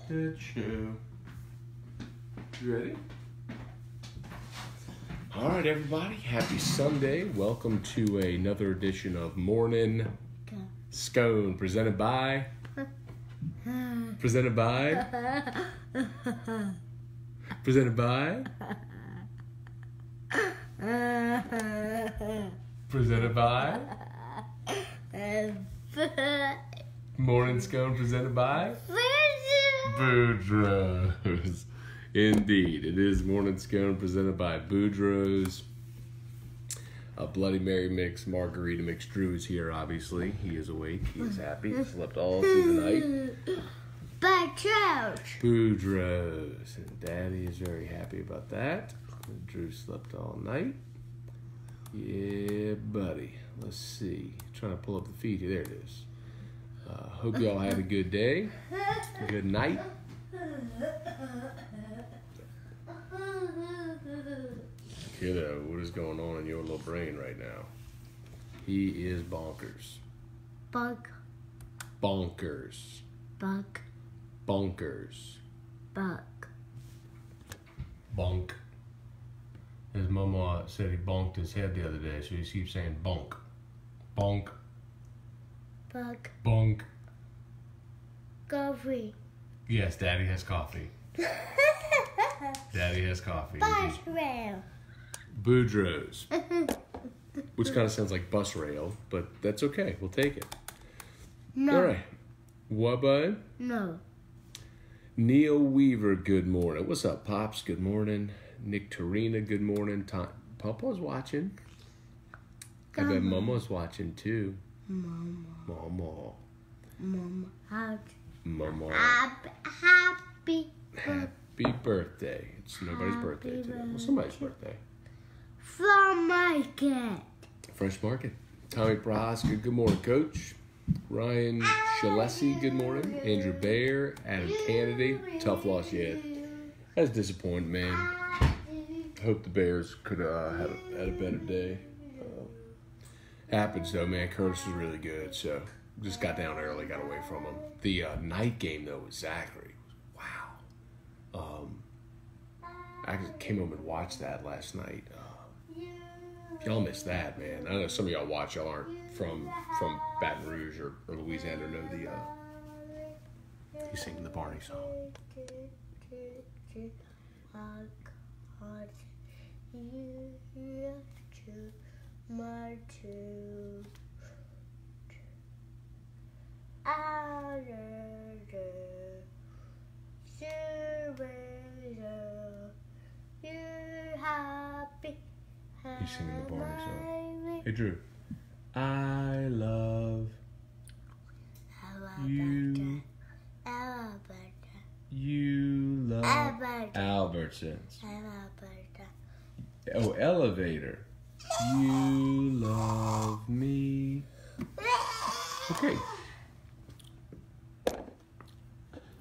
Good show. You ready? All right, everybody. Happy Sunday. Welcome to another edition of Morning Scone, presented by... Presented by... Presented by... Presented by... Morning Scone, presented by... Boudreaux's. Indeed, it is Morning Scone presented by Boudreaux's. A Bloody Mary mix, margarita mix. Drew is here, obviously. He is awake. He is happy. He slept all through the night. Boudreaux's. And Daddy is very happy about that. Drew slept all night. Yeah, buddy. Let's see. Trying to pull up the feed here. There it is. Hope y'all had a good day. Good night. Kiddo, what is going on in your little brain right now? He is bonkers. Bonkers. Bonkers. Bonk. His mama said he bonked his head the other day, so he keeps saying bonk. Bonk. Bonk. Coffee. Yes, Daddy has coffee. Daddy has coffee. Bus rail. Boudreaux's. Which kind of sounds like bus rail, but that's okay. We'll take it. No. All right. What, bud? No. Neil Weaver, good morning. What's up, Pops? Good morning. Nick Tarina, good morning. Papa's watching. I bet Mama's watching, too. Mama. Happy birthday. It's nobody's birthday today. Well, somebody's birthday. From market. Fresh Market. Tommy Prohaska, good morning, Coach. Ryan Shalesi, good morning. Andrew Baer, Adam Kennedy. Tough loss yet. That's disappointing, man. Hope the Bears could have had a better day. Happens, though, man. Curtis was really good, so just got down early, got away from him. The night game, though, with Zachary. Wow. I came home and watched that last night. Y'all missed that, man. I know some of y'all watch. Y'all aren't from Baton Rouge or Louisiana or know he's singing the Barney song. He's singing the Barney song. Hey, Drew. I love you. You love Albertsons. Oh, elevator. You love me. Okay.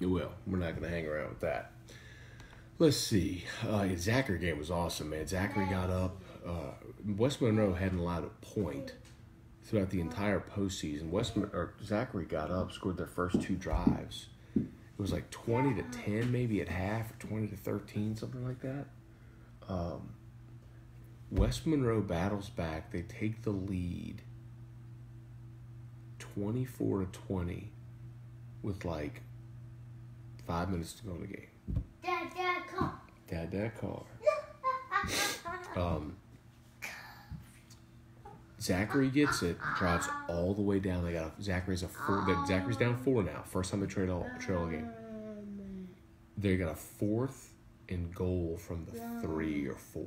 You will. We're not going to hang around with that. Let's see. Zachary game was awesome, man. Zachary got up. West Monroe hadn't allowed a point throughout the entire postseason. Zachary got up, scored their first two drives. It was like 20-10, maybe at half, or 20-13, something like that. West Monroe battles back. They take the lead 24-20 with like 5 minutes to go in the game. Dad, car. Zachary gets it, drives all the way down. Zachary's down 4 now. First time they trail a game. They got a 4th and goal from the 3 or 4,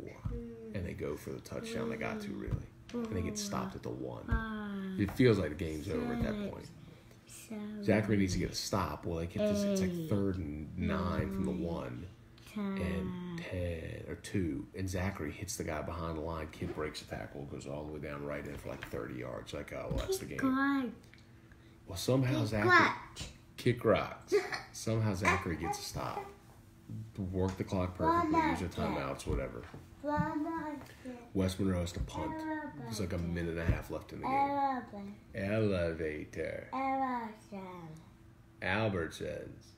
and they go for the touchdown. They got to really, and they get stopped at the 1. It feels like the game's over at that point. Zachary needs to get a stop. Well, they get this. It's like 3rd and 9 from the 1. And 10 or 2, and Zachary hits the guy behind the line. Kid breaks a tackle, goes all the way down right in for like 30 yards. Like, oh, well, that's the game. Well, somehow Zachary kick rocks. Somehow Zachary gets a stop. Work the clock perfectly. Use your timeouts, whatever. West Monroe has to punt. There's like a minute and a half left in the game. Elevator. Albertsons.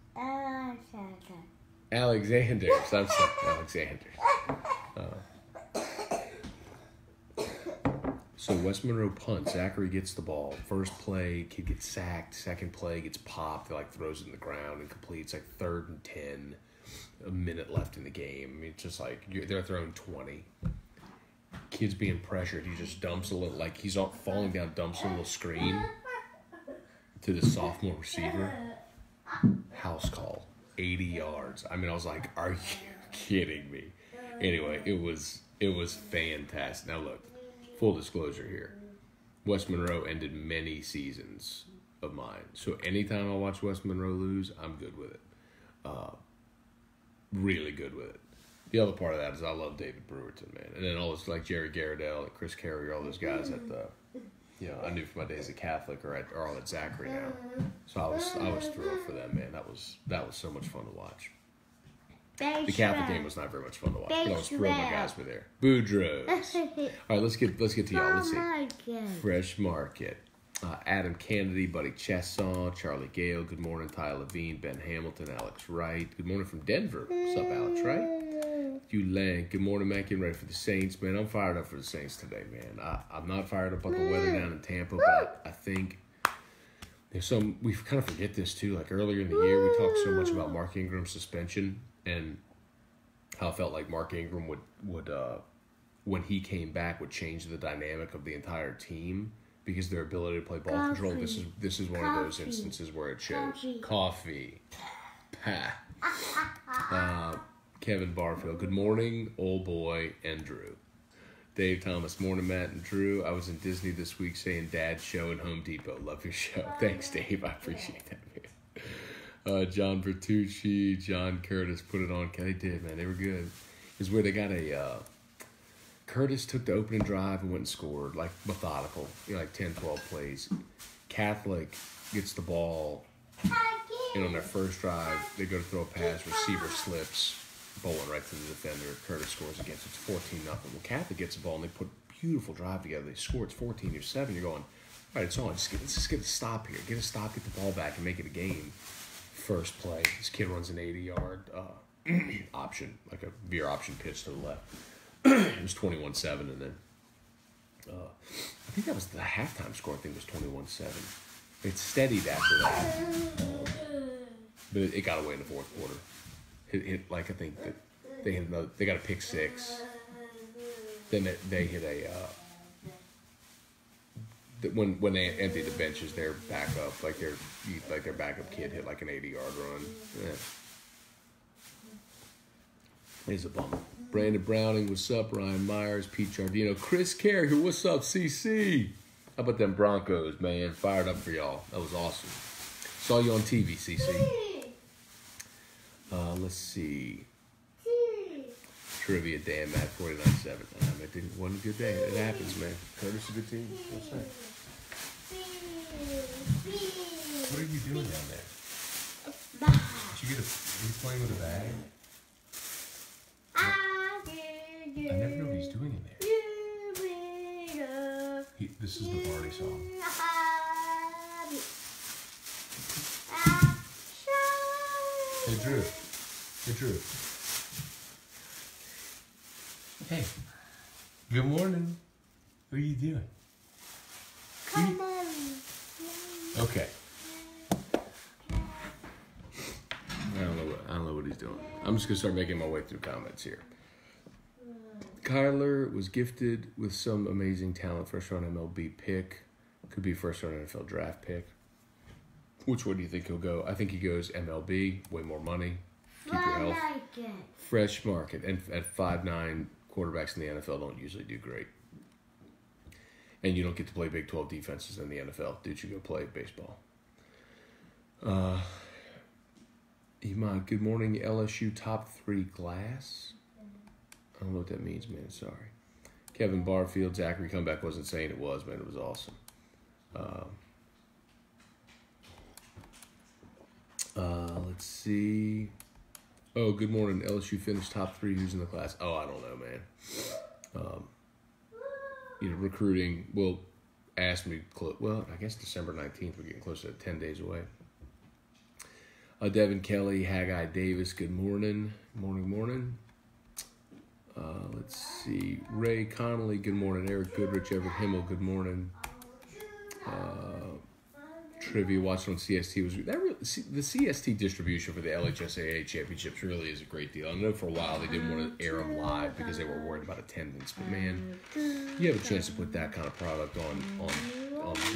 Alexanders. I'm sorry, Alexanders. So West Monroe punts. Zachary gets the ball. First play, kid gets sacked. Second play, gets popped. Throws it in the ground and completes 3rd and 10. A minute left in the game. I mean, it's just they're throwing 20. Kid's being pressured. He just dumps a little, he's falling down, dumps a little screen to the sophomore receiver. House call. 80 yards. I mean, I was like, are you kidding me? Anyway, it was fantastic. Now look, full disclosure here. West Monroe ended many seasons of mine. So anytime I watch West Monroe lose, I'm good with it. Really good with it. The other part of that is I love David Brewerton, man. And then all those Jerry Garridell and Chris Carrier, all those guys at the, I knew from my days at Catholic are all at Zachary now. So I was thrilled for them, man. That was so much fun to watch. The Catholic game was not very much fun to watch, but I was thrilled my guys were there. Boudreaux. All right, let's get to y'all. Let's see. Fresh Market. Adam Kennedy, Buddy Chesson, Charlie Gale. Good morning, Ty Levine, Ben Hamilton, Alex Wright. Good morning from Denver. What's up, Alex Wright? You Lang. Good morning, man. Getting ready for the Saints, man. I'm fired up for the Saints today, man. I'm not fired up about the weather down in Tampa, but I think there's some. We kind of forget this too. Earlier in the year, we talked so much about Mark Ingram's suspension and how I felt like Mark Ingram would when he came back would change the dynamic of the entire team because their ability to play ball control. This is one of those instances where it shows. Coffee. Kevin Barfield. Good morning, old boy and Drew. Dave Thomas. Morning, Matt and Drew. I was in Disney this week saying Dad's show in Home Depot. Love your show. Thanks, Dave. I appreciate that, man. John Bertucci, John Curtis put it on. They did, man. They were good. It's where they got Curtis took the opening drive and went and scored, methodical, 10, 12 plays. Catholic gets the ball, and on their first drive, they go to throw a pass, receiver slips, bowling right to the defender. Curtis scores again, so it's 14-0. Well, Catholic gets the ball, and they put a beautiful drive together. They score, it's 14-7. You're going, all right, it's on. Let's just get a stop here. Get a stop, get the ball back, and make it a game. First play, this kid runs an 80-yard option, a veer option pitch to the left. It was 21-7, and then I think that was the halftime score. I think it was 21-7. It steadied after that, but it got away in the fourth quarter. I think that they got a pick six. Then they hit when they emptied the benches, their backup, their backup kid hit an 80-yard run. Yeah. It's a bummer. Brandon Browning, what's up? Ryan Myers, Pete Giardino, Chris Carrier, what's up? CC. How about them Broncos, man? Fired up for y'all. That was awesome. Saw you on TV, CC. Let's see. Trivia, Dan, Matt, 49-7. It wasn't a good day. It happens, man. Curtis is a good team. What's that? What are you doing down there? Are you playing with a bag? I never know what he's doing in there. This is the party song. Hey, Drew. Hey. Good morning. What are you doing? Come on. Okay. I don't know what he's doing. I'm just going to start making my way through comments here. Kyler was gifted with some amazing talent. First round MLB pick. Could be first round NFL draft pick. Which one do you think he'll go? I think he goes MLB. Way more money. Keep your health. Fresh market. And at 5'9", quarterbacks in the NFL don't usually do great. And you don't get to play Big 12 defenses in the NFL. Did you go play baseball? Iman, good morning. LSU top 3 glass. I don't know what that means, man. Sorry. Kevin Barfield, Zachary comeback wasn't saying it was, man. It was awesome. Let's see. Oh, good morning. LSU finished top 3. Who's in the class? Oh, I don't know, man. Recruiting will ask me. Well, I guess December 19th. We're getting close to 10 days away. Devin Kelly, Haggai Davis, good morning. Morning. Let's see. Ray Connolly, good morning. Eric Goodrich, Everett Himmel, good morning. Trivia watching on CST was the CST distribution for the LHSAA championships really is a great deal. I know for a while they didn't want to air them live because they were worried about attendance, but man, you have a chance to put that kind of product on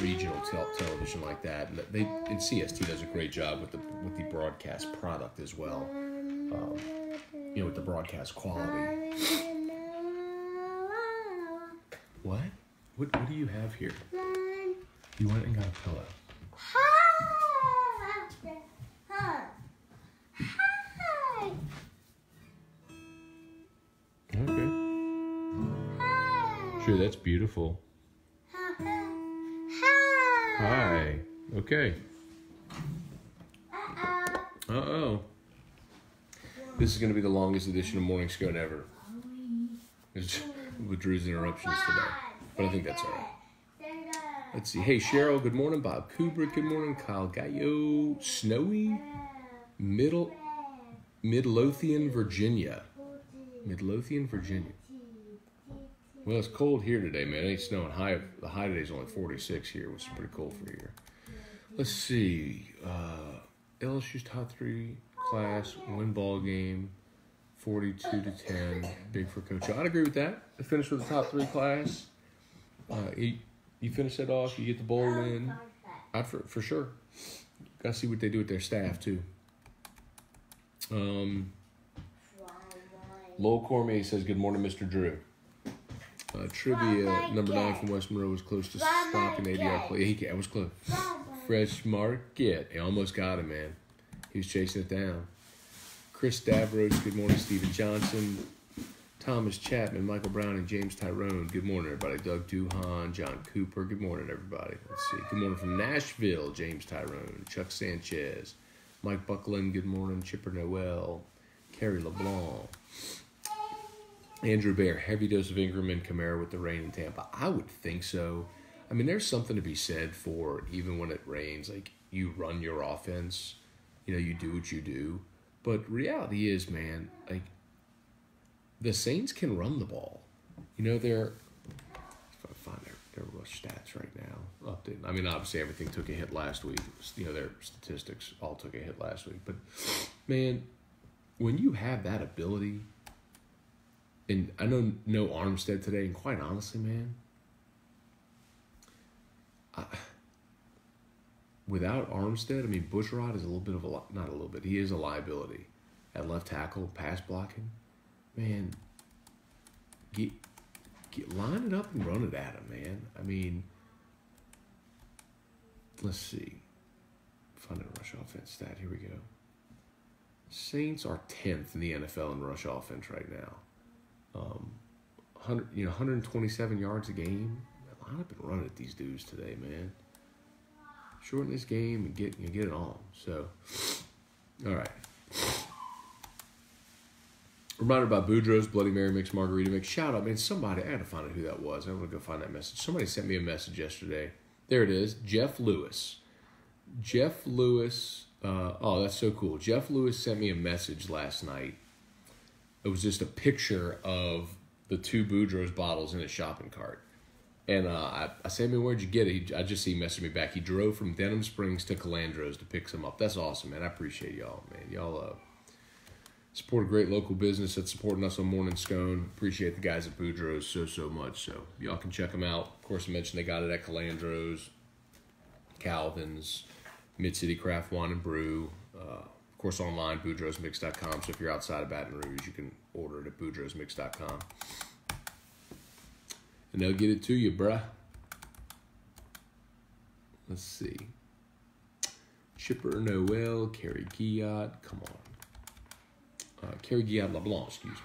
regional television like that, and and CST does a great job with the broadcast product as well. With the broadcast quality. What? What do you have here? You went and got a pillow. Okay. Sure, that's beautiful. Hi. Okay. Uh-oh. This is going to be the longest edition of Morning Scone ever. With Drew's interruptions today. But I think that's all right. Let's see. Hey, Cheryl, good morning. Bob Kubrick, good morning. Kyle Gallo, snowy, Midlothian, Virginia. Well, it's cold here today, man. It ain't snowing. The high today is only 46 here, which is pretty cold for here. Let's see. LSU's top 3 class, win ball game, 42-10. Big for Coach. I'd agree with that. To finish with the top 3 class. You finish that off, you get the bowl win. For sure. Got to see what they do with their staff, too. Lowell Cormier says, good morning, Mr. Drew. Trivia, number 9 from West Monroe was close to stopping ADR play. It was close. Fresh Market. He almost got him, man. He was chasing it down. Chris Davros, good morning. Steven Johnson. Thomas Chapman, Michael Brown, and James Tyrone. Good morning, everybody. Doug Duhan, John Cooper. Good morning, everybody. Let's see. Good morning from Nashville, James Tyrone. Chuck Sanchez. Mike Buckland, good morning. Chipper Noel. Kerry LeBlanc. Andrew Bear, heavy dose of Ingram and Kamara with the rain in Tampa. I would think so. I mean, there's something to be said for even when it rains, like you run your offense, you do what you do. But reality is, man, like the Saints can run the ball. They're, if I find their rush stats right now, updated. I mean, obviously everything took a hit last week. Their statistics all took a hit last week. But man, when you have that ability, and I know no Armstead today, and quite honestly, man, without Armstead, I mean, Bushrod is a little bit of not a little bit, he is a liability at left tackle, pass blocking. Man, line it up and run it at him, man. I mean, let's see. Find a rush offense stat. Here we go. Saints are 10th in the NFL in rush offense right now. 127 yards a game. Line up and run at these dudes today, man. Shorten this game and get it on. So, all right. Reminder about Boudreaux's Bloody Mary Mix Margarita Mix. Shout out, man. Somebody, I had to find out who that was. I'm going to go find that message. Somebody sent me a message yesterday. There it is. Jeff Lewis. Oh, that's so cool. Jeff Lewis sent me a message last night. It was just a picture of the 2 Boudreaux's bottles in a shopping cart. And I said, man, where'd you get it? I just see he messaged me back. He drove from Denham Springs to Calandros to pick some up. That's awesome, man. I appreciate y'all, man. Y'all support a great local business that's supporting us on Morning Scone. Appreciate the guys at Boudreaux's so much. So y'all can check them out. Of course, I mentioned they got it at Calandros, Calvin's, Mid-City Craft Wine and Brew. Of course, online, boudreauxmix.com. So if you're outside of Baton Rouge, you can order it at boudreauxmix.com. And they'll get it to you, bruh. Let's see. Chipper Noel, Kerry Guillot. Come on. Kerry Guillot LeBlanc, excuse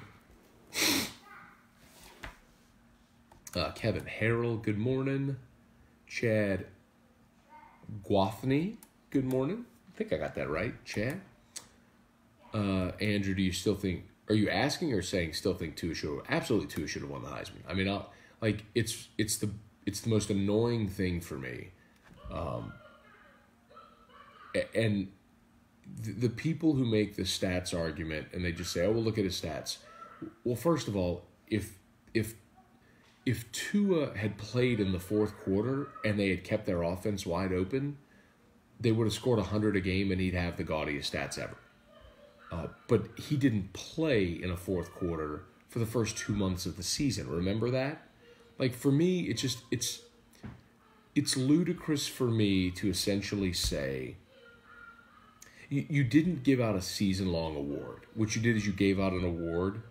me. Kevin Harrell, good morning. Chad Guathney, good morning. I think I got that right, Chad. Andrew, do you still think, are you asking or saying still think Tua should have? Absolutely Tua should have won the Heisman. I mean, it's the most annoying thing for me. And the people who make the stats argument and they just say, "Oh, well, look at his stats." Well, first of all, if Tua had played in the fourth quarter and they had kept their offense wide open, they would have scored 100 a game and he'd have the gaudiest stats ever. But he didn't play in a fourth quarter for the first 2 months of the season. Remember that? Like, for me, it's ludicrous for me to essentially say you didn't give out a season-long award. What you did is you gave out an award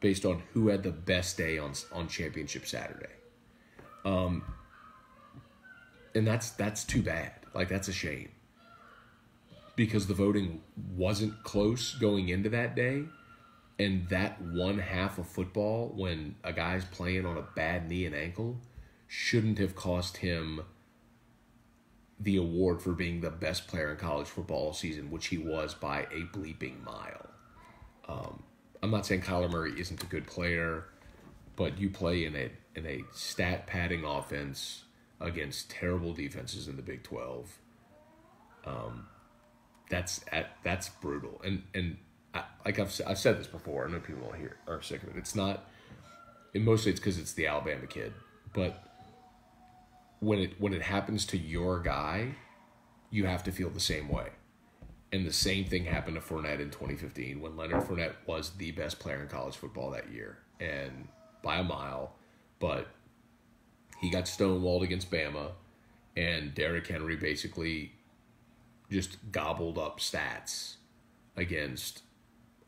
based on who had the best day on Championship Saturday. And that's too bad. Like, that's a shame. Because the voting wasn't close going into that day. And that one half of football, when a guy's playing on a bad knee and ankle, shouldn't have cost him the award for being the best player in college football all season, which he was by a bleeping mile. I'm not saying Kyler Murray isn't a good player, but you play in a stat padding offense against terrible defenses in the Big 12. That's brutal. And like I've said this before, I know people are sick of it. It's not, and mostly it's because it's the Alabama kid. But when it happens to your guy, you have to feel the same way. And the same thing happened to Fournette in 2015 when Leonard Fournette was the best player in college football that year, and by a mile. But he got stonewalled against Bama, and Derrick Henry basically just gobbled up stats against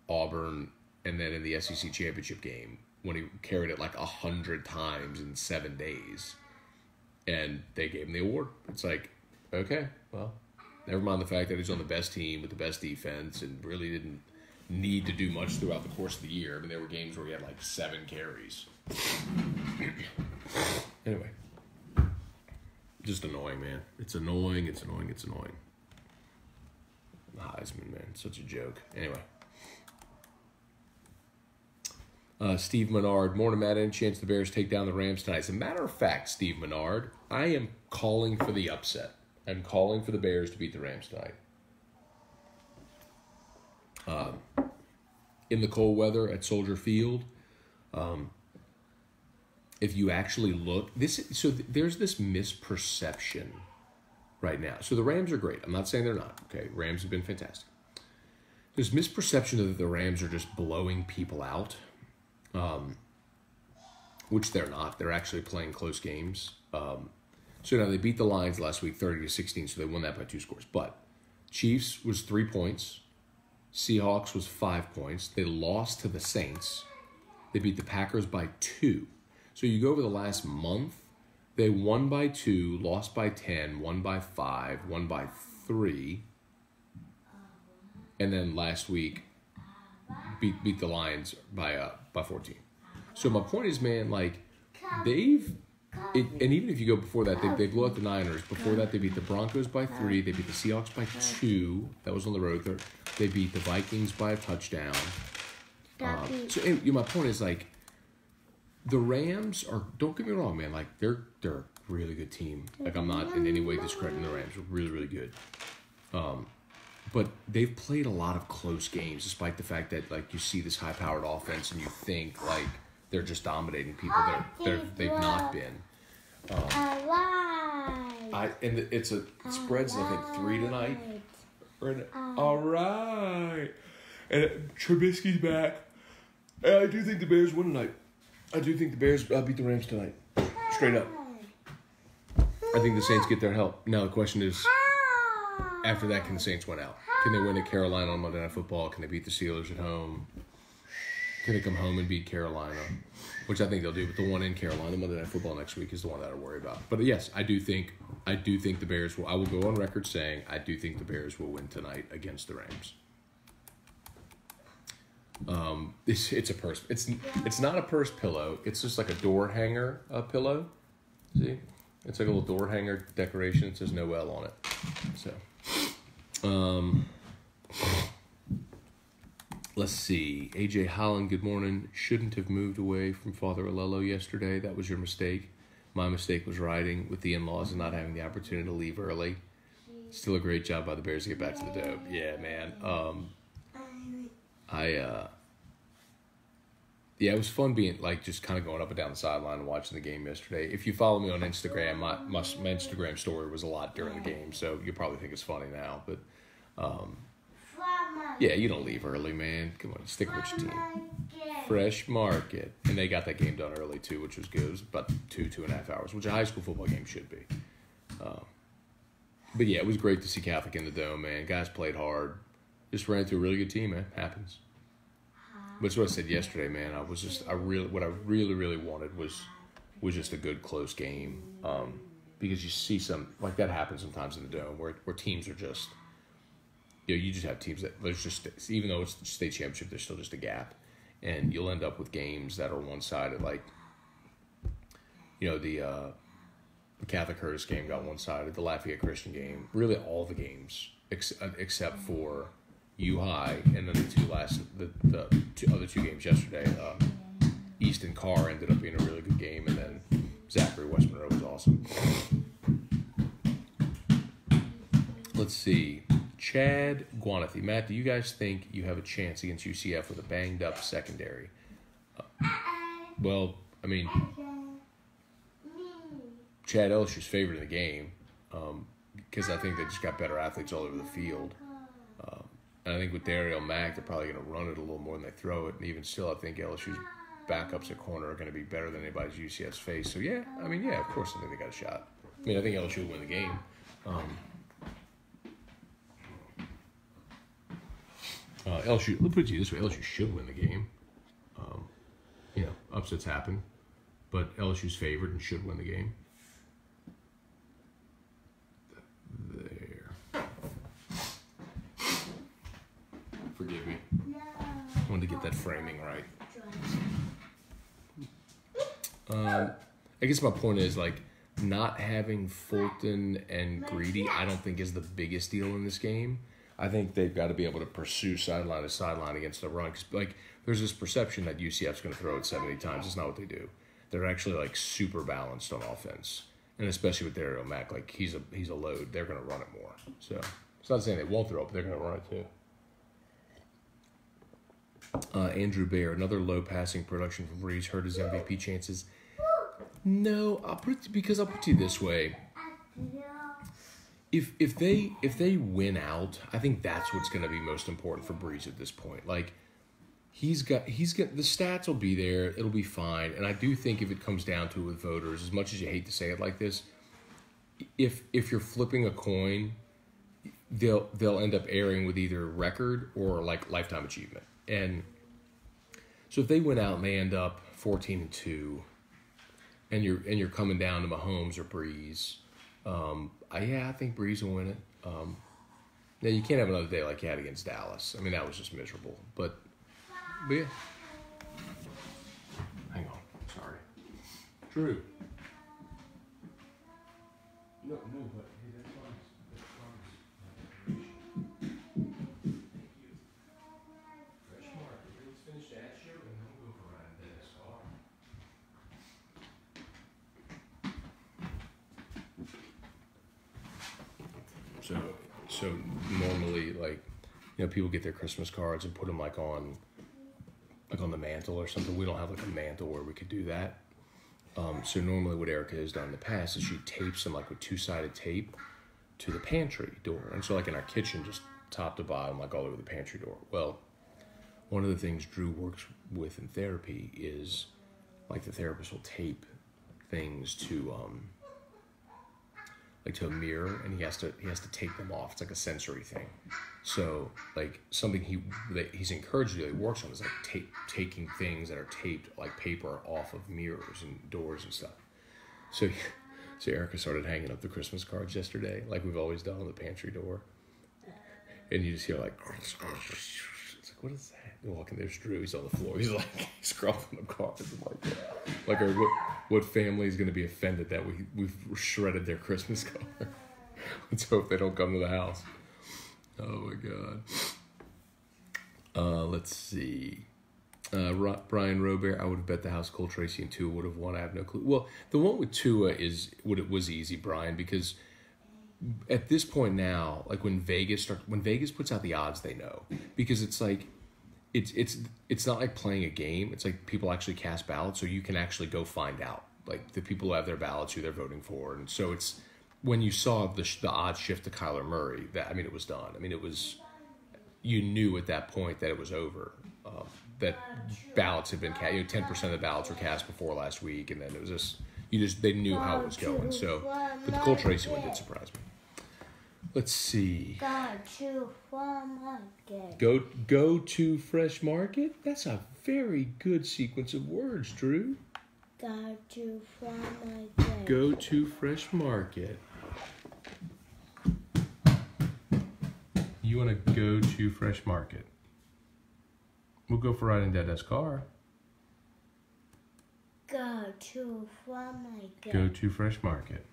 Auburn, and then in the SEC championship game when he carried it like 100 times in 7 days, and they gave him the award. It's like, okay, well, never mind the fact that he's on the best team with the best defense and really didn't need to do much throughout the course of the year. I mean, there were games where he had like 7 carries. Anyway, just annoying, man. It's annoying. Heisman, man, such a joke. Anyway. Steve Menard, morning, Matt. Any chance the Bears take down the Rams tonight? As a matter of fact, Steve Menard, I am calling for the upset. I'm calling for the Bears to beat the Rams tonight. In the cold weather at Soldier Field, if you actually look, there's this misperception right now. So the Rams are great. I'm not saying they're not. Okay, Rams have been fantastic. There's misperception that the Rams are just blowing people out. Which they're not. They're actually playing close games. So now they beat the Lions last week 30-16, so they won that by 2 scores. But Chiefs was 3 points. Seahawks was 5 points. They lost to the Saints. They beat the Packers by 2. So you go over the last month, they won by 2, lost by 10, won by 5, won by 3. And then last week, beat the Lions by 14. So my point is, man, like, and even if you go before that, they blew out the Niners. Before that, they beat the Broncos by 3. They beat the Seahawks by 2. That was on the road. They beat the Vikings by a touchdown. My point is, like, the Rams are, don't get me wrong, man, like, they're a really good team. Like, I'm not in any way discrediting the Rams. They're really, really good. But they've played a lot of close games, despite the fact that, like, you see this high-powered offense and you think, like, they're just dominating people. They've not been. It spreads, I think, 3 tonight. All right. And Trubisky's back. And I do think the Bears win tonight. I do think the Bears beat the Rams tonight. Straight up. I think the Saints get their help. Now the question is, after that, can the Saints win out? Can they win at Carolina on Monday Night Football? Can they beat the Steelers at home? Can they come home and beat Carolina? Which I think they'll do, but the one in Carolina, Monday Night Football next week, is the one that I worry about. But yes, I do think the Bears will. I will go on record saying I do think the Bears will win tonight against the Rams. It's a purse. It's not a purse pillow. It's just like a door hanger pillow. See, it's like a little door hanger decoration. It says Noel on it. So, let's see. AJ Holland, good morning. Shouldn't have moved away from Father Alello yesterday. That was your mistake. My mistake was riding with the in-laws and not having the opportunity to leave early. Still a great job by the Bears to get back to the Dome. Yeah, man. Yeah, it was fun being, like, just kind of going up and down the sideline and watching the game yesterday. If you follow me on Instagram, my Instagram story was a lot during the game, so you'll probably think it's funny now. But, yeah, you don't leave early, man. Come on, stick with your team. Fresh Market. And they got that game done early, too, which was good. It was about 2.5 hours, which a high school football game should be. But, yeah, it was great to see Catholic in the Dome, man. Guys played hard. Just ran through a really good team, man. Happens. But it's what I said yesterday, man. What I really wanted was just a good close game, because you see some like that happen sometimes in the Dome where teams are just, you just have teams that there's just, even though it's the state championship, there's still just a gap, and you'll end up with games that are one-sided, like the Catholic Curtis game got one-sided, the Lafayette Christian game, really all the games except for U High, and then the other two games yesterday, East and Carr ended up being a really good game, and then Zachary West Monroe was awesome. Let's see. Chad Guanathi. Matt, do you guys think you have a chance against UCF with a banged up secondary? Well, I mean, Chad LSU's favored in the game, because I think they just got better athletes all over the field. And I think with Daryl Mack, they're probably going to run it a little more than they throw it. And even still, I think LSU's backups at corner are going to be better than anybody's UCF's face. So, yeah, of course I think they got a shot. I think LSU will win the game. LSU, let's put it to you this way, LSU should win the game. Upsets happen. But LSU's favored and should win the game. Forgive me. I wanted to get that framing right. I guess my point is, like, not having Fulton and Greedy, I don't think is the biggest deal in this game. I think they've got to be able to pursue sideline to sideline against the run. 'Cause, like, there's this perception that UCF's going to throw it 70 times. It's not what they do. They're actually, like, super balanced on offense. And especially with Daryl Mack, like, he's a load. They're going to run it more. So it's not saying they won't throw it, but they're going to run it too. Andrew Bear, another low passing production from Breeze, hurt his MVP chances. No, I'll put it to you this way. If they win out, I think that's what's going to be most important for Breeze at this point. Like, he's got the stats will be there, it'll be fine. And I do think if it comes down to it with voters, as much as you hate to say it like this, if you're flipping a coin, they'll end up airing with either record or like lifetime achievement. And so if they went out and they end up 14-2, and you're coming down to Mahomes or Breeze, I think Breeze will win it. Now you can't have another day like you had against Dallas. That was just miserable. But yeah. Hang on, sorry. Drew. No, but hey, that's fine. So normally, like, people get their Christmas cards and put them like on the mantle or something. We don't have like a mantle where we could do that. So normally what Erica has done in the past is she tapes them like with 2-sided tape to the pantry door. And so like in our kitchen, just top to bottom, like all over the pantry door. Well, one of the things Drew works with in therapy is like the therapist will tape things to to a mirror, and he has to take them off. It's like a sensory thing. So like something he's encouraged to do, he works on, is like taking things that are taped like paper off of mirrors and doors and stuff. So Erica started hanging up the Christmas cards yesterday, like we've always done on the pantry door. And you just hear like, it's like, what is that? And walking, there's Drew. He's on the floor. He's like scrubbing the cards. Like what family is going to be offended that we've shredded their Christmas card? Let's hope they don't come to the house. Oh my God. Let's see. Brian Robert, I would have bet the house Cole Tracy and Tua would have won. I have no clue. Well, the one with Tua was easy, Brian, because at this point now, like when Vegas puts out the odds, they know, because it's like it's not like playing a game. It's like people actually cast ballots, so you can actually go find out like the people who have their ballots, who they're voting for, and so it's when you saw the odds shift to Kyler Murray, that it was done. It was, you knew at that point that it was over. That ballots had been cast. 10% of the ballots were cast before last week, and then it was just they knew how it was going. So, but the Cole Tracy one did surprise me. Let's see. Go to Fresh Market. That's a very good sequence of words, Drew. Go to Fresh Market. Go to Fresh Market. You want to go to Fresh Market? We'll go for riding Dada's car. Go to Fresh Market. Go to Fresh Market.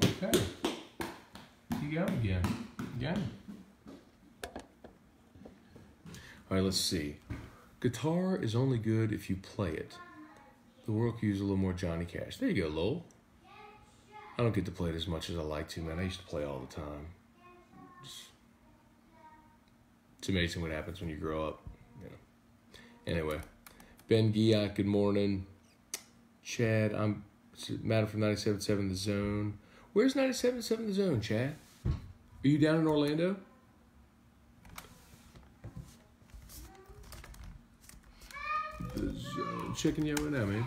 Okay. You got it again. Yeah. All right, let's see. Guitar is only good if you play it. The world could use a little more Johnny Cash. There you go, Lowell. I don't get to play it as much as I like to, man. I used to play all the time. It's amazing what happens when you grow up. Anyway, Ben Giat, good morning. Chad, I'm Matter from 97.7 The Zone. Where's 97.7 The Zone, Chad? Are you down in Orlando? The Zone. Checking you out right now, man.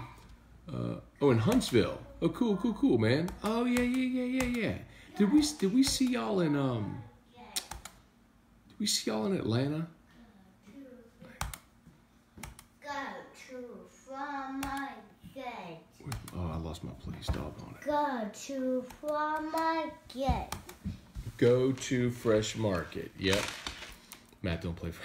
In Huntsville. Oh, cool, man. Oh, yeah. Did we see y'all in Did we see y'all in Atlanta? Go to Fresh Market. Oh, I lost my place. Doggone it. Go to Fresh Market. Go to Fresh Market. Yep. Matt, don't play for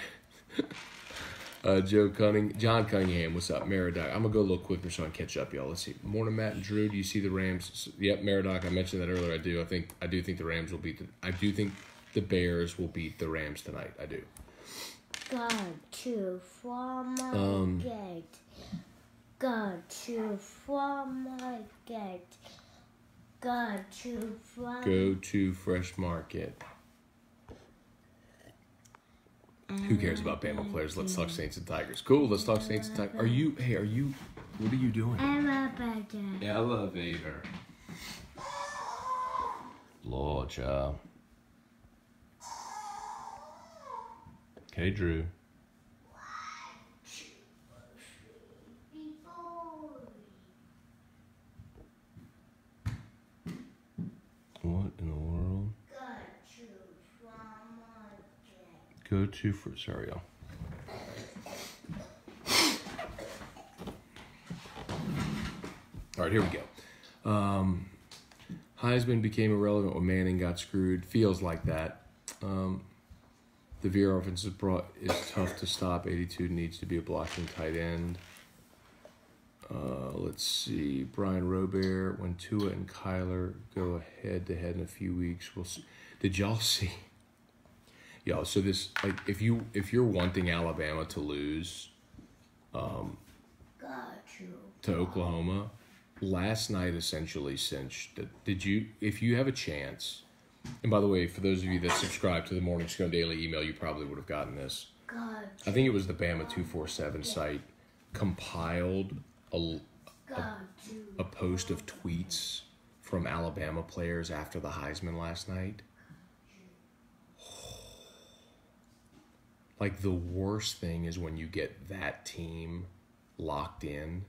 John Cunningham, what's up? Meridoc. I'm going to go a little quicker so I can catch up, y'all. Let's see. Morning, Matt and Drew. Do you see the Rams? Yep, Meridoc. I mentioned that earlier. I do think the Rams will beat I do think the Bears will beat the Rams tonight. I do. Go to Fresh Market. Go to Fresh Market. Go to Fresh Market. Who cares about Bama players? Let's talk Saints and Tigers. Cool, let's talk Saints and Tigers. What are you doing? Elevator. Lord, child. Okay, Drew. What in the world? Sorry, y'all. All right, here we go. Heisman became irrelevant when Manning got screwed. Feels like that. The VR offense is tough to stop. 82 needs to be a blocking tight end. Let's see. Brian Robert, when Tua and Kyler go head-to-head in a few weeks, we'll see. Did y'all see? Yo, so this, like, if you're wanting Alabama to lose to Oklahoma, last night essentially cinched that. If you have a chance, and by the way, for those of you that subscribe to the Morning Scone Daily email, you probably would have gotten this. I think it was the Bama 247 site compiled a post of tweets from Alabama players after the Heisman last night. Like, the worst thing is when you get that team locked in,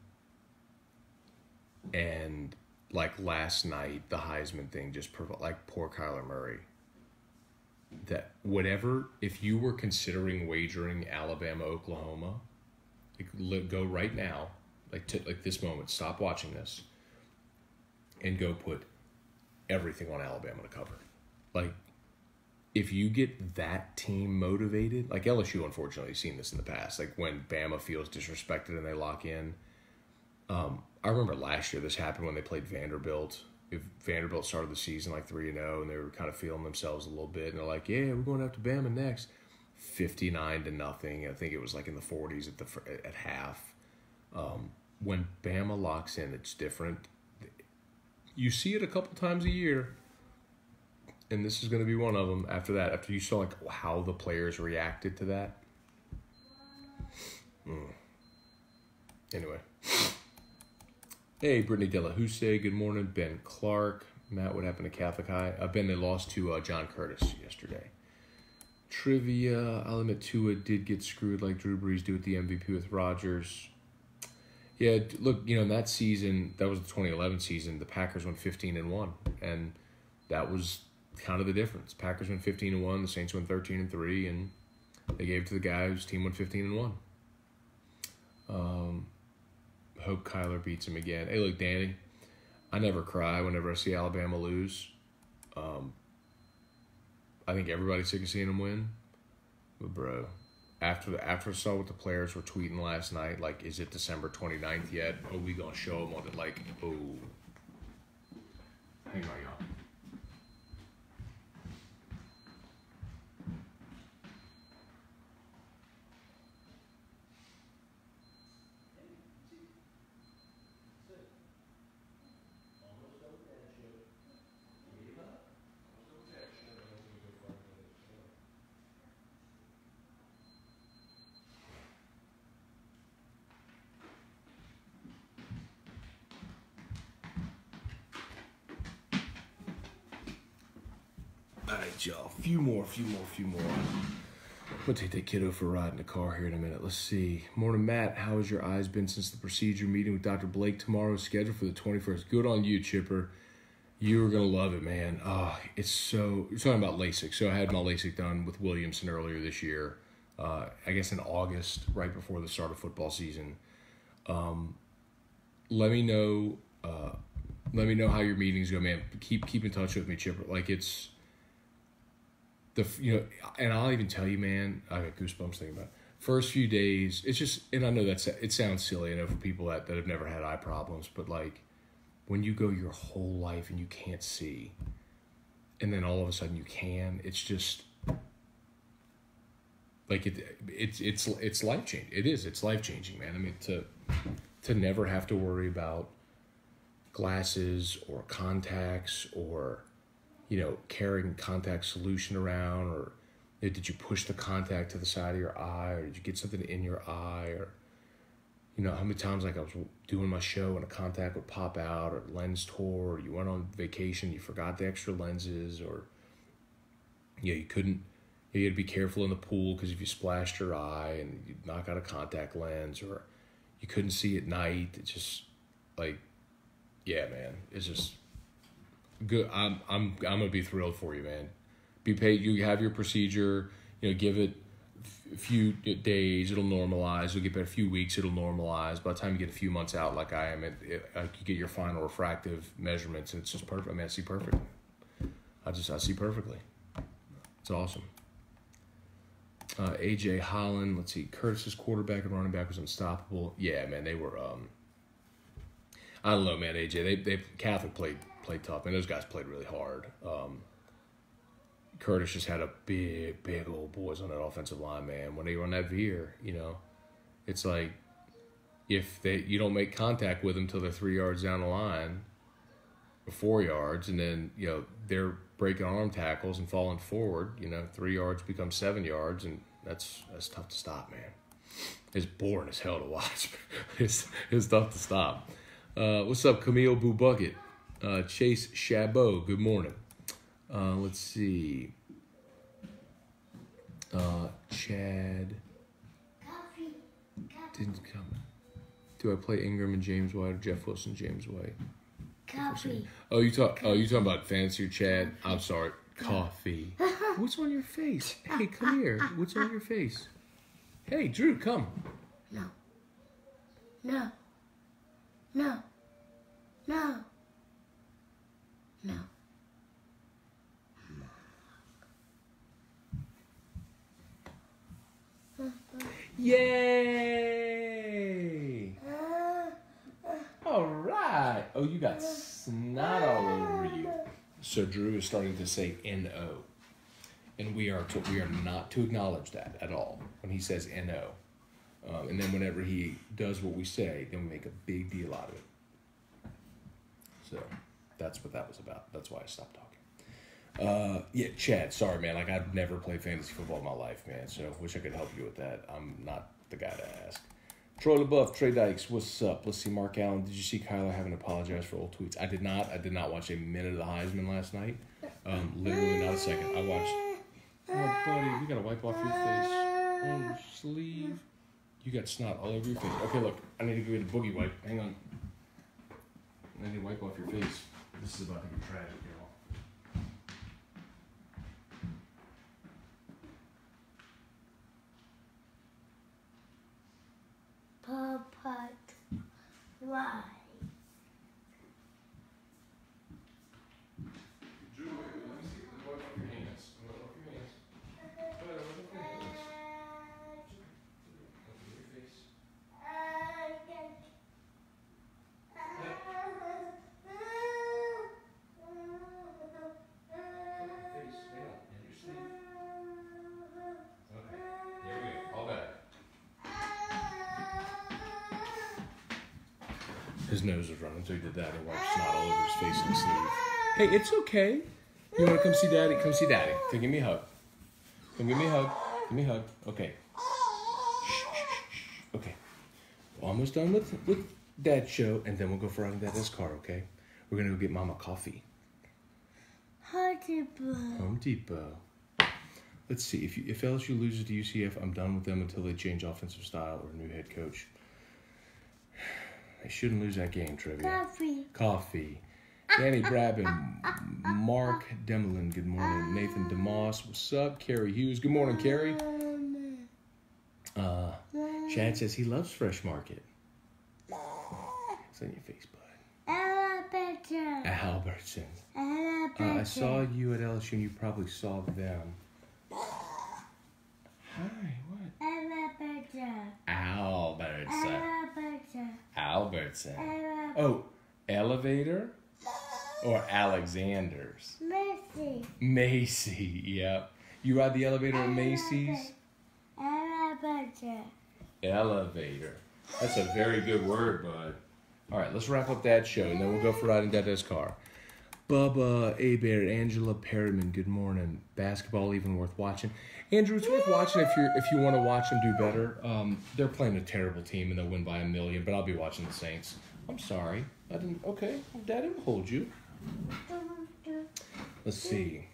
and like last night, the Heisman thing just like poor Kyler Murray. That whatever, if you were considering wagering Alabama, Oklahoma, like, go right now, like this moment, stop watching this, and go put everything on Alabama to cover. Like, if you get that team motivated, like LSU, unfortunately, has seen this in the past. Like when Bama feels disrespected and they lock in. I remember last year this happened when they played Vanderbilt. If Vanderbilt started the season like 3-0 and they were kind of feeling themselves a little bit, and they're like, "Yeah, we're going after Bama next." 59-0. I think it was like in the 40s at half. When Bama locks in, it's different. You see it a couple times a year. and this is going to be one of them after that, after you saw like how the players reacted to that. Anyway. Hey, Brittany Delahousse, good morning. Ben Clark. Matt, what happened to Catholic High? Ben, they lost to John Curtis yesterday. Trivia, I'll admit Tua did get screwed like Drew Brees did with the MVP with Rodgers. Yeah, look, in that season, that was the 2011 season, the Packers went 15-1, and that was kind of the difference. Packers went 15-1, the Saints went 13-3, and they gave it to the guy whose team went 15-1. Hope Kyler beats him again. Hey, look, Danny, I never cry whenever I see Alabama lose. I think everybody's sick of seeing them win. But, bro, after I saw what the players were tweeting last night, like, is it December 29th yet? Are we going to show them on it? Like, oh. Hang on, y'all. All right, y'all. A few more. I'm going to take that kiddo for a ride in the car here in a minute. Let's see. Morning, Matt. How has your eyes been since the procedure? Meeting with Dr. Blake tomorrow is scheduled for the 21st. Good on you, Chipper. You are going to love it, man. It's so... You're talking about LASIK. So I had my LASIK done with Williamson earlier this year. I guess in August, right before the start of football season. Let me know how your meetings go, man. Keep in touch with me, Chipper. Like, it's... and I'll even tell you, man, I got goosebumps thinking about it. First few days, it's just, and I know it sounds silly, I know for people that have never had eye problems, but like, when you go your whole life and you can't see, and then all of a sudden you can, it's just, like, it's life-changing. It is, it's life-changing, man. I mean, to never have to worry about glasses or contacts or, carrying contact solution around, or did you push the contact to the side of your eye, or did you get something in your eye, or, how many times like I was doing my show and a contact would pop out, or lens tore, or you went on vacation, you forgot the extra lenses, or, you couldn't, you had to be careful in the pool because if you splashed your eye and you knock out a contact lens, or you couldn't see at night, it's just like, yeah, man, it's just... Good. I'm gonna be thrilled for you, man. Be paid. You have your procedure. Give it a few days. It'll normalize. You'll get better. A few weeks. It'll normalize. By the time you get a few months out, like I am, you get your final refractive measurements, and it's just perfect. I mean, I see perfect. I see perfectly. It's awesome. AJ Holland. Let's see. Curtis's quarterback and running back was unstoppable. Yeah, man. They were. I don't know, man. AJ. They Catholic played tough, and those guys played really hard. Curtis just had a big old boys on that offensive line, man. When they run that veer, it's like if you don't make contact with them till they're 3 yards down the line, or 4 yards, and then they're breaking arm tackles and falling forward. 3 yards becomes 7 yards, and that's tough to stop, man. It's boring as hell to watch. It's tough to stop. What's up, Camille Boo Bucket? Chase Chabot, good morning. Let's see. Chad didn't come. Do I play Ingram and James White or Jeff Wilson, James White? Coffee. Oh, you talking about fantasy or Chad? I'm sorry. Coffee. What's on your face? Hey, come here. What's on your face? Hey, Drew, come. No. No. No. No. No. Yay! All right. Oh, you got snot all over you. So Drew is starting to say N-O. And we are not to acknowledge that at all when he says N-O. And then whenever he does what we say, then we make a big deal out of it. So that's what that was about. That's why I stopped talking. Yeah, Chad, sorry, man. Like, I've never played fantasy football in my life, man. So, wish I could help you with that. I'm not the guy to ask. Troy LaBeouf, Trey Dykes, what's up? Let's see, Mark Allen. Did you see Kyler having to apologize for old tweets? I did not. I did not watch a minute of the Heisman last night. Literally not a second. I watched. Oh, buddy, we gotta wipe off your face. On your sleeve. You got snot all over your face. Okay, look, I need to go get a boogie wipe. Hang on. I need to wipe off your face. This is about to get tragic, y'all. Papa, why? Drew, let me see. Let me wipe off your hands. Wipe off your hands. Wipe off your hands. Open your face. Face. Hang on. And your sleeve. Okay. There we go. All back. His nose was running, so he did that. He wiped snot all over his face and sleeve. Hey, it's okay. You want to come see Daddy? Come see Daddy. So give me a hug. Come give me a hug. Give me a hug. Okay. Okay. Almost done with Dad's show, and then we'll go for a ride in Dad's car, okay? We're going to go get Mama coffee. Home Depot. Let's see. If LSU loses to UCF, I'm done with them until they change offensive style or a new head coach. They shouldn't lose that game, trivia. Coffee. Danny Brabham. Mark Demelin, good morning. Nathan DeMoss, what's up? Carrie Hughes, good morning, Carrie. Chad says he loves Fresh Market. It's on your face, bud. Albertson. I saw you at LSU and you probably saw them. Hi, what? Albertson. Oh, Elevator or Alexander's? Macy, yep. You ride the elevator at Macy's? Elevator. That's a very good word, bud. All right, let's wrap up that show, and then we'll go for riding Dada's car. Bubba, Abear, Angela Perryman, good morning. Basketball even worth watching? Andrew, it's worth watching if you want to watch them do better. They're playing a terrible team, and they'll win by 1,000,000, but I'll be watching the Saints. I'm sorry. I didn't. Okay, Daddy will hold you. Let's see.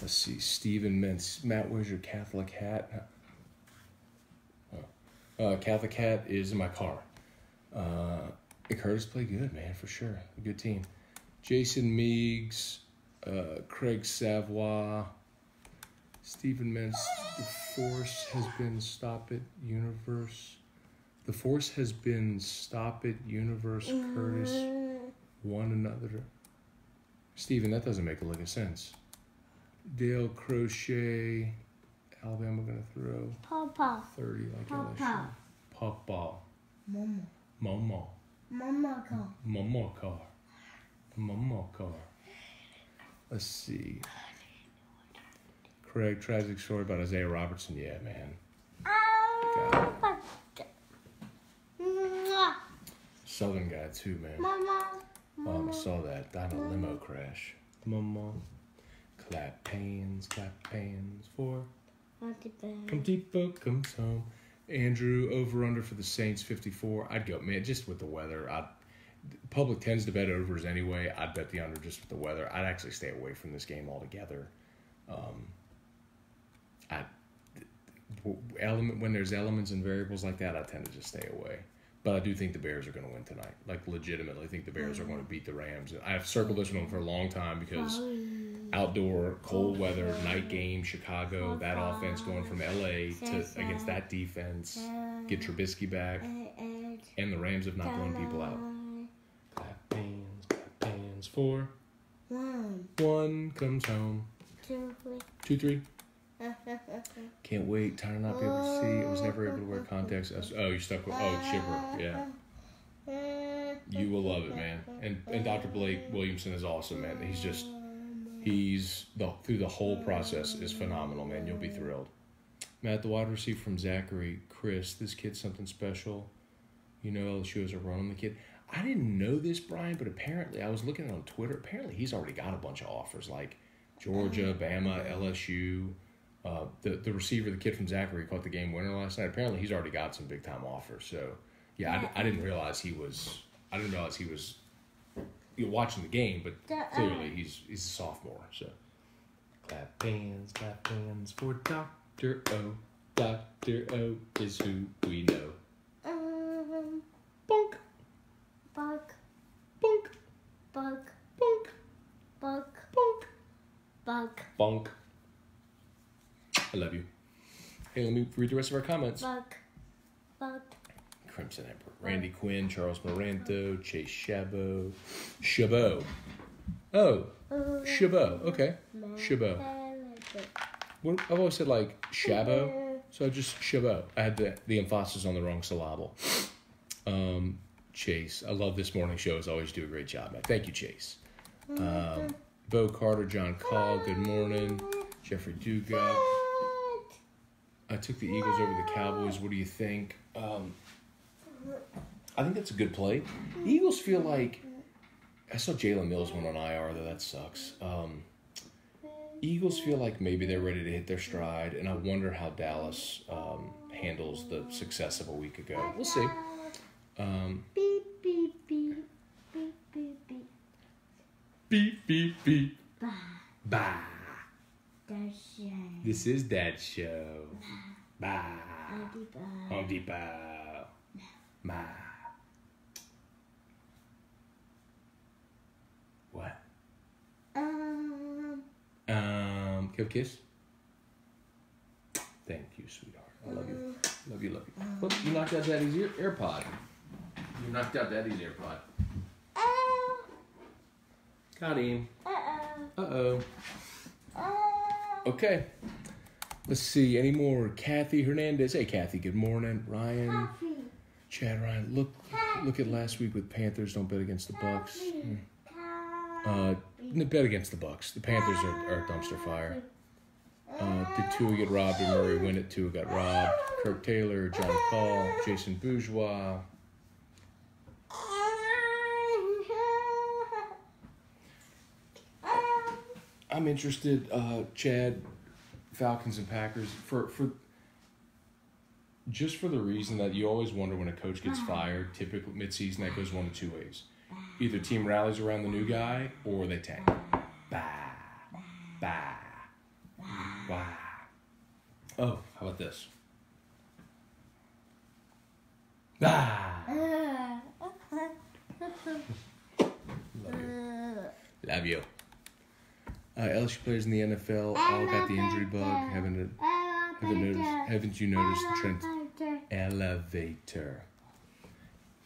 Stephen Mintz. Matt, where's your Catholic hat? Catholic hat is in my car. Curtis played good, man, for sure. A good team. Jason Meigs, Craig Savoy, Stephen Mintz. The force has been stop it, universe. The force has been stop it, universe, Curtis, one another. Stephen, that doesn't make a lick of sense. Dale Crochet, Alabama gonna throw Papa. 30 like LSU. Papa. Mama. Mama car. Let's see. Craig, tragic story about Isaiah Robertson. Yeah, man. God. Southern guy too, man. I saw that. Died in a limo crash. Mama. Clap hands for Home Depot comes home. Andrew, over under for the Saints 54. I'd go, man, just with the weather. Public tends to bet overs anyway. I'd bet the under just with the weather. I'd actually stay away from this game altogether. When there's elements and variables like that, I tend to just stay away. But I do think the Bears are going to win tonight. Like, legitimately think the Bears are going to beat the Rams. I've circled this one for a long time because outdoor, cold weather, night game, Chicago, that offense going from L.A. to against that defense, get Trubisky back, and the Rams have not blown people out. Clap hands for one comes home. 2, 3. Can't wait. Tired of not be able to see. I was never able to wear contacts. Oh, you're stuck with. Oh, chipper. Yeah. You will love it, man. And Dr. Blake Williamson is awesome, man. Through the whole process is phenomenal, man. You'll be thrilled. Matt, the wide receiver from Zachary, Chris. This kid's something special. You know, LSU has a run on the kid. I didn't know this, Brian, but apparently I was looking on Twitter. Apparently he's already got a bunch of offers. Like, Georgia, Bama, LSU. The receiver, the kid from Zachary, caught the game winner last night. Apparently, he's already got some big time offers. So, yeah, I didn't realize he was. I didn't realize he was watching the game, but clearly he's a sophomore. So, clap hands for Dr. O. Dr. O is who we know. Bonk. Bug. Bonk. Bug. Bonk. Bug. Bonk. Bug. Bonk. I love you. Hey, let me read the rest of our comments. Bug. Bug. Crimson Emperor. Randy Quinn, Charles Moranto, Chase Chabot. Chabot. Oh, Chabot. Okay. Chabot. I've always said like Chabot, so just Chabot. I had the emphasis on the wrong syllable. Chase. I love this morning shows. Always do a great job, man. Thank you, Chase. Bo Carter, John Call, good morning. Jeffrey Dugas. I took the Eagles over the Cowboys. What do you think? I think that's a good play. The Eagles feel like... I saw Jalen Mills went on IR, though. That sucks. Eagles feel like maybe they're ready to hit their stride, and I wonder how Dallas handles the success of a week ago. We'll see. Beep, beep, beep. Beep, beep, beep. Beep, beep, beep. Bah. That's right. This is Dad's show. Bah. Home Beep, Depot. Ma. What? Give a kiss? Thank you, sweetheart. I love you. Love you, love you. What? You knocked out Daddy's AirPod. You knocked out Daddy's AirPod. Got him. Uh-oh. Okay. Let's see. Any more? Kathy Hernandez. Hey, Kathy. Good morning. Ryan. Chad Ryan. Look at last week with Panthers. Don't bet against the Bucs. Bet against the Bucs. The Panthers are a dumpster fire. Did Tua get robbed? Did Murray win it? Tua got robbed. Kirk Taylor, John Paul, Jason Bourgeois. I'm interested, Chad, Falcons and Packers, for just for the reason that you always wonder when a coach gets fired, typically midseason, that goes one of two ways. Either team rallies around the new guy or they tank. Bah. Bah. Wow. Oh, how about this? Ah. Love you. LSU players in the NFL all got the injury bug. Haven't you noticed the trend? Elevator.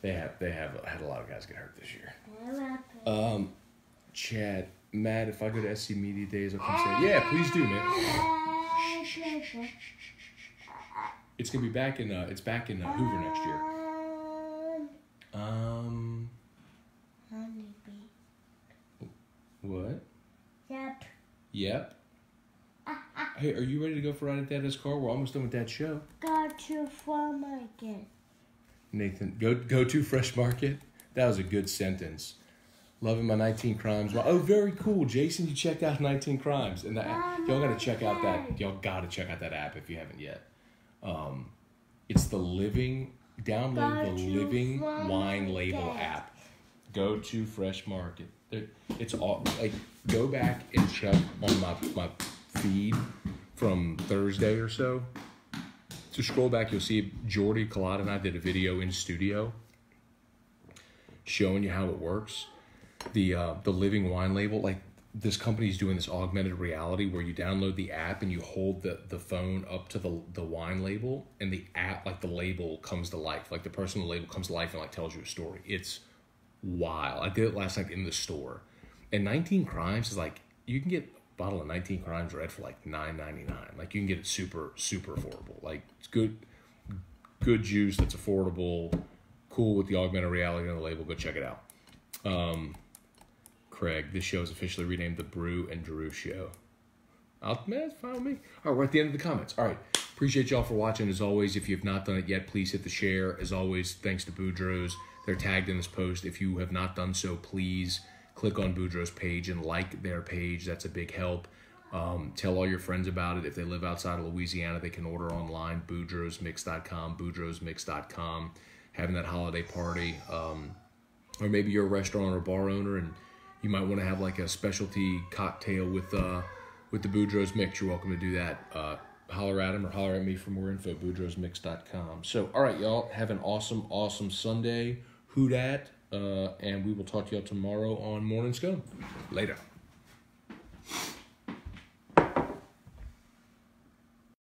They have had a lot of guys get hurt this year. Chad, Matt, if I go to SC Media Days, I'll come say, yeah, please do, man. It's gonna be back in Hoover next year. What? Yep. Hey, are you ready to go for a ride at Dad's car? We're almost done with that show. Go to farm market. Nathan, go to Fresh Market. That was a good sentence. Loving my 19 Crimes. Well, oh, very cool, Jason. You checked out 19 Crimes, and y'all gotta check out that. Y'all gotta check out that app if you haven't yet. It's the Living. Download the Living Wine Label app. Go to Fresh Market. It's all like go back and check on my feed from Thursday or so. So scroll back, you'll see Jordy Collada and I did a video in studio showing you how it works. The Living Wine Label, like this company's doing this augmented reality where you download the app and you hold the phone up to the wine label, and the app, like the label comes to life. Like the person on the label comes to life and like tells you a story. It's wild. I did it last night in the store. And 19 Crimes is like, you can get a bottle of 19 Crimes Red for like $9.99. Like you can get it super, super affordable. Like it's good juice that's affordable, cool with the augmented reality on the label. Go check it out. Craig, this show is officially renamed the Brew and Drew Show. Man, it's fine with me. All right, we're at the end of the comments. All right, appreciate y'all for watching. As always, if you have not done it yet, please hit the share. As always, thanks to Boudreaux. They're tagged in this post. If you have not done so, please click on Boudreaux's page and like their page. That's a big help. Tell all your friends about it. If they live outside of Louisiana, they can order online, boudreausmix.com, boudreausmix.com. Having that holiday party. Or maybe you're a restaurant or bar owner and you might want to have like a specialty cocktail with the Boudreaux's Mix. You're welcome to do that. Holler at him or holler at me for more info, boudreausmix.com. So, all right, y'all. Have an awesome, awesome Sunday. Who dat? And we will talk to y'all tomorrow on Morning Scone. Later.